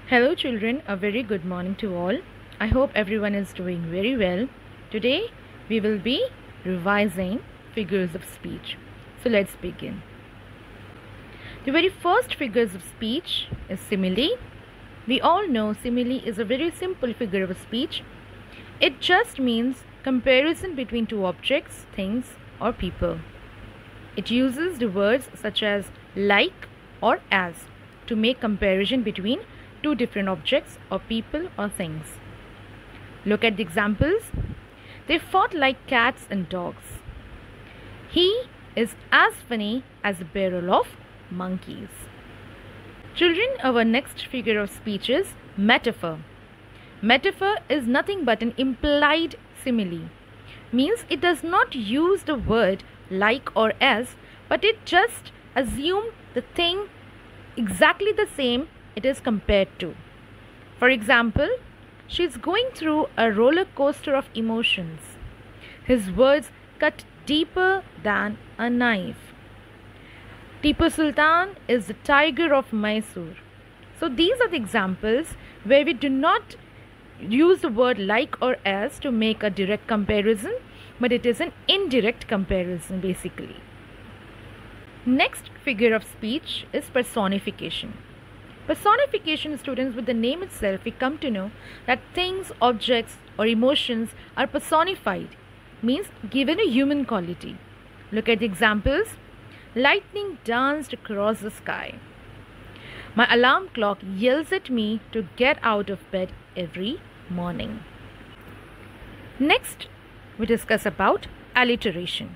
Hello children, a very good morning to all. I hope everyone is doing very well. Today we will be revising figures of speech. So let's begin. The very first figures of speech is simile. We all know simile is a very simple figure of speech. It just means comparison between two objects, things or people. It uses the words such as like or as to make comparison between two different objects or people or things. Look at the examples. They fought like cats and dogs. He is as funny as a barrel of monkeys. Children, our next figure of speech is metaphor. Metaphor is nothing but an implied simile. Means it does not use the word like or as, but it just assumes the thing exactly the same it is compared to. For example, she is going through a roller coaster of emotions. His words cut deeper than a knife. Tipu Sultan is the tiger of Mysore. So these are the examples where we do not use the word like or as to make a direct comparison, but it is an indirect comparison basically. Next figure of speech is personification. Personification, students, with the name itself, we come to know that things, objects or emotions are personified, means given a human quality. Look at the examples. Lightning danced across the sky. My alarm clock yells at me to get out of bed every morning. Next, we discuss about alliteration.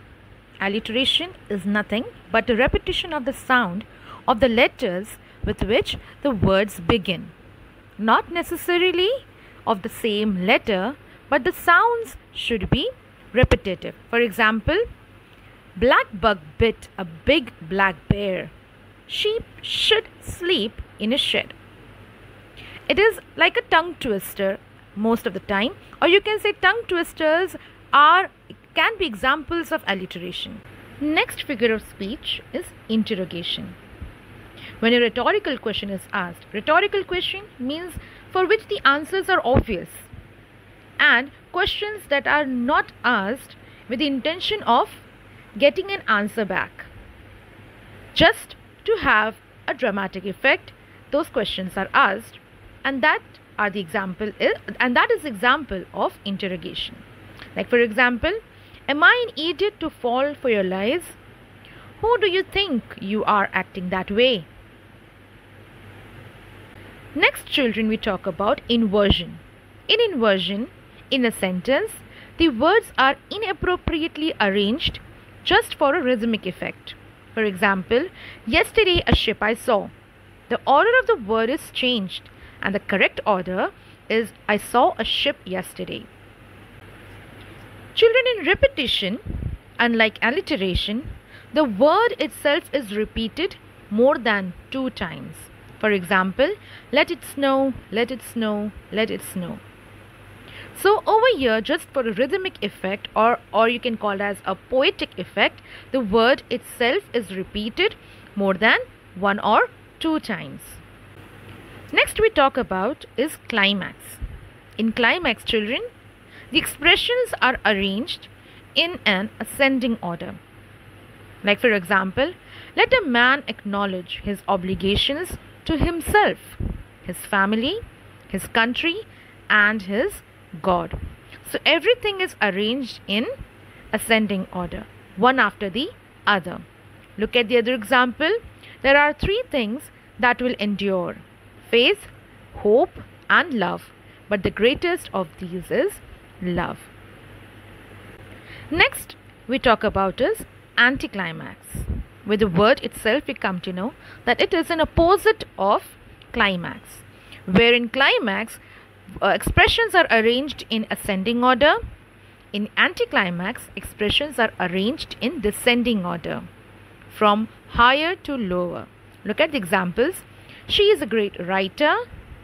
Alliteration is nothing but a repetition of the sound of the letters with which the words begin. Not necessarily of the same letter, but the sounds should be repetitive. For example, black bug bit a big black bear. Sheep should sleep in a shed. It is like a tongue twister most of the time, or you can say tongue twisters can be examples of alliteration. Next figure of speech is interrogation. When a rhetorical question is asked, rhetorical question means for which the answers are obvious, and questions that are not asked with the intention of getting an answer back. Just to have a dramatic effect, those questions are asked, and that is the example of interrogation. Like for example, am I an idiot to fall for your lies? Who do you think you are acting that way? Next, children, we talk about inversion. In inversion, in a sentence, the words are inappropriately arranged just for a rhythmic effect. For example, yesterday a ship I saw. The order of the word is changed, and the correct order is I saw a ship yesterday. Children, in repetition, unlike alliteration, the word itself is repeated more than 2 times. For example, let it snow, let it snow, let it snow. So over here, just for a rhythmic effect, or you can call it as a poetic effect, the word itself is repeated more than 1 or 2 times. Next we talk about is climax. In climax, children, the expressions are arranged in an ascending order. Like for example, let a man acknowledge his obligations to himself, his family, his country, and his God. So everything is arranged in ascending order, one after the other. Look at the other example. There are 3 things that will endure: faith, hope, and love. But the greatest of these is love. Next, we talk about is anticlimax. With the word itself, we come to know that it is an opposite of climax. Where in climax, expressions are arranged in ascending order. In anticlimax, expressions are arranged in descending order, from higher to lower. Look at the examples. She is a great writer,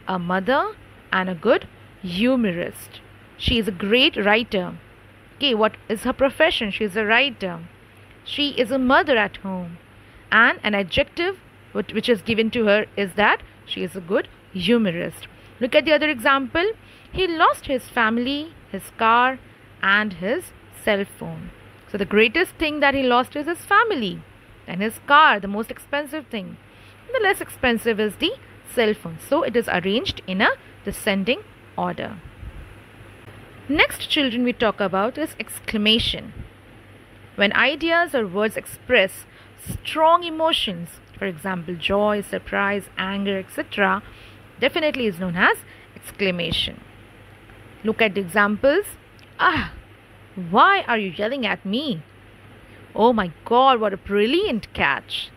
a mother, and a good humorist. She is a great writer. Okay, what is her profession? She is a writer. She is a mother at home. And an adjective which is given to her is that she is a good humorist. Look at the other example. He lost his family, his car, and his cell phone. So the greatest thing that he lost is his family and his car, the most expensive thing. The less expensive is the cell phone. So it is arranged in a descending order. Next, children, we talk about is exclamation. When ideas or words express strong emotions, for example, joy, surprise, anger, etc., definitely is known as exclamation. Look at the examples. Ah, why are you yelling at me? Oh my God, what a brilliant catch.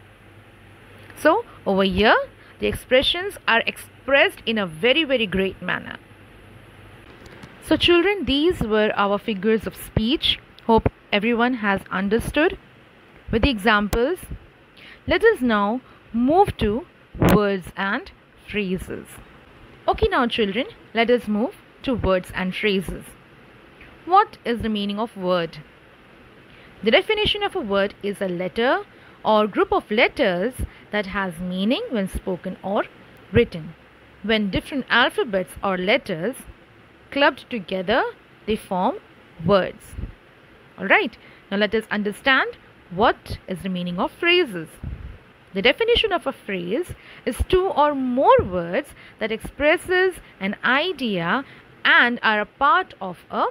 So, over here, the expressions are expressed in a very, very great manner. So, children, these were our figures of speech. Hope everyone has understood. With the examples, let us now move to words and phrases. Okay, now children, let us move to words and phrases. What is the meaning of word? The definition of a word is a letter or group of letters that has meaning when spoken or written. When different alphabets or letters clubbed together, they form words. Alright, now let us understand what is the meaning of phrases. The definition of a phrase is two or more words that expresses an idea and are a part of a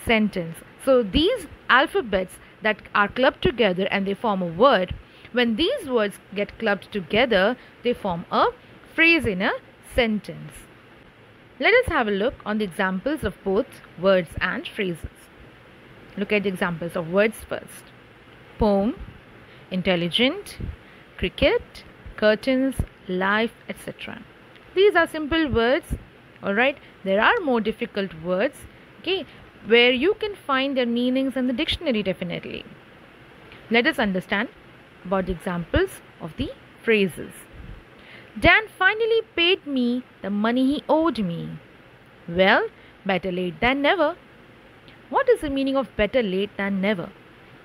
sentence. So these alphabets that are clubbed together and they form a word. When these words get clubbed together, they form a phrase in a sentence. Let us have a look on the examples of both words and phrases. Look at the examples of words first. Poem, intelligent, cricket, curtains, life, etc. These are simple words. Alright, there are more difficult words, okay, where you can find their meanings in the dictionary definitely. Let us understand about the examples of the phrases. Dan finally paid me the money he owed me. Well, better late than never. What is the meaning of better late than never?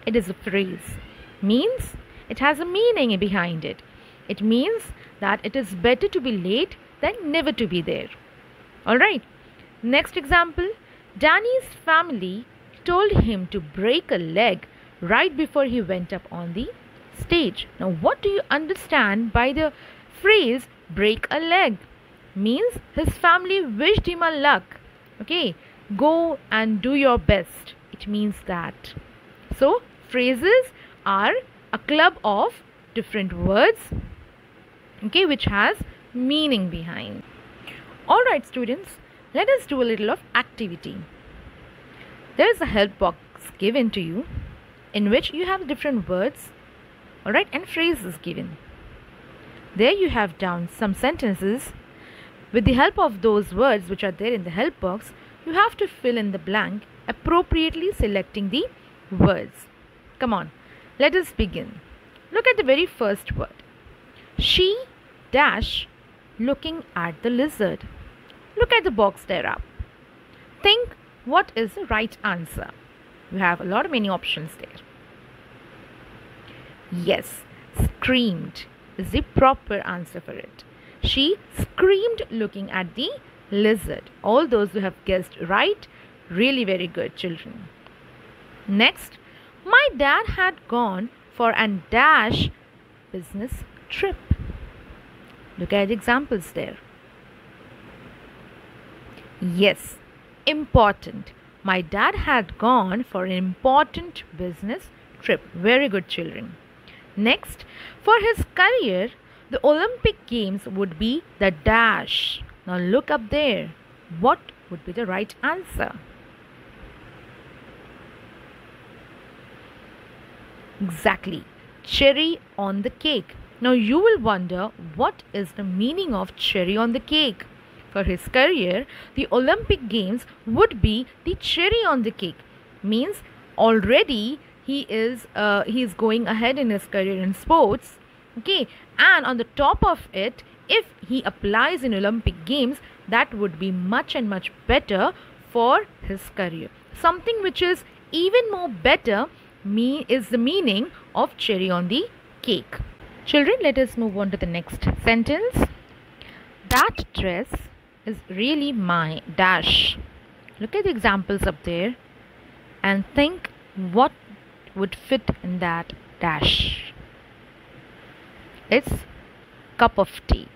It is a phrase. Means it has a meaning behind it. It means that it is better to be late than never to be there. Alright. Next example. Danny's family told him to break a leg right before he went up on the stage. Now, what do you understand by the phrase break a leg? Means his family wished him a luck. Okay, go and do your best. It means that. So, phrases are a club of different words, okay, which has meaning behind. Alright, students, let us do a little of activity. There is a help box given to you in which you have different words, alright, and phrases given. There you have down some sentences. With the help of those words which are there in the help box, you have to fill in the blank, appropriately selecting the words. Come on, let us begin. Look at the very first word. She dash looking at the lizard. Look at the box there up. Think what is the right answer. You have a lot of many options there. Yes, screamed is the proper answer for it. She screamed looking at the lizard. All those who have guessed right, really very good, children. Next, my dad had gone for an dash business trip. Look at the examples there. Yes, important. My dad had gone for an important business trip. Very good, children. Next, for his career, the Olympic Games would be the dash. Now look up there. What would be the right answer? Exactly. Cherry on the cake. Now you will wonder, what is the meaning of cherry on the cake? For his career, the Olympic Games would be the cherry on the cake. Means already he is going ahead in his career in sports. Okay, and on the top of it, if he applies in Olympic Games, that would be much and much better for his career. Something which is even more better is the meaning of cherry on the cake. Children, let us move on to the next sentence. That dress is really my dash. Look at the examples up there and think what would fit in that dash. It's cup of tea.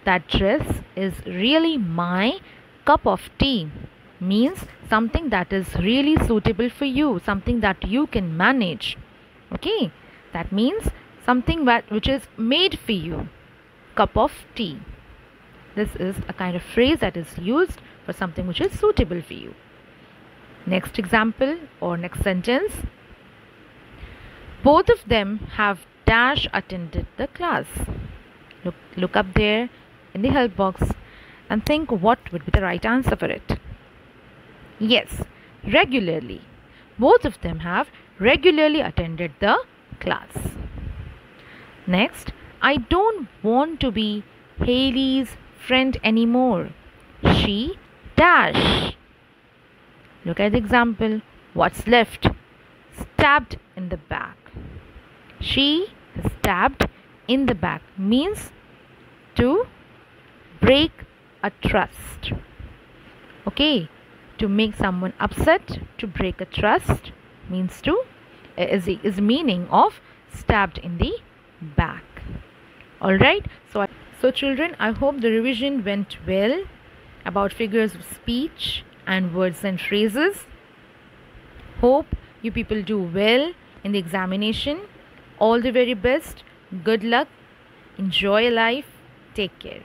That dress is really my cup of tea means something that is really suitable for you, something that you can manage. Okay, that means something which is made for you. Cup of tea. This is a kind of phrase that is used for something which is suitable for you. Next example or next sentence. Both of them have dash attended the class. Look up there in the help box and think what would be the right answer for it. Yes, regularly. Both of them have regularly attended the class. Next, I don't want to be Haley's friend anymore. She dash. Look at the example. What's left? Stabbed in the back. She is stabbed in the back means to break a trust. Okay, to make someone upset, to break a trust means is meaning of stabbed in the back. All right, so children, I hope the revision went well about figures of speech and words and phrases. Hope you people do well in the examination. All the very best. Good luck. Enjoy life. Take care.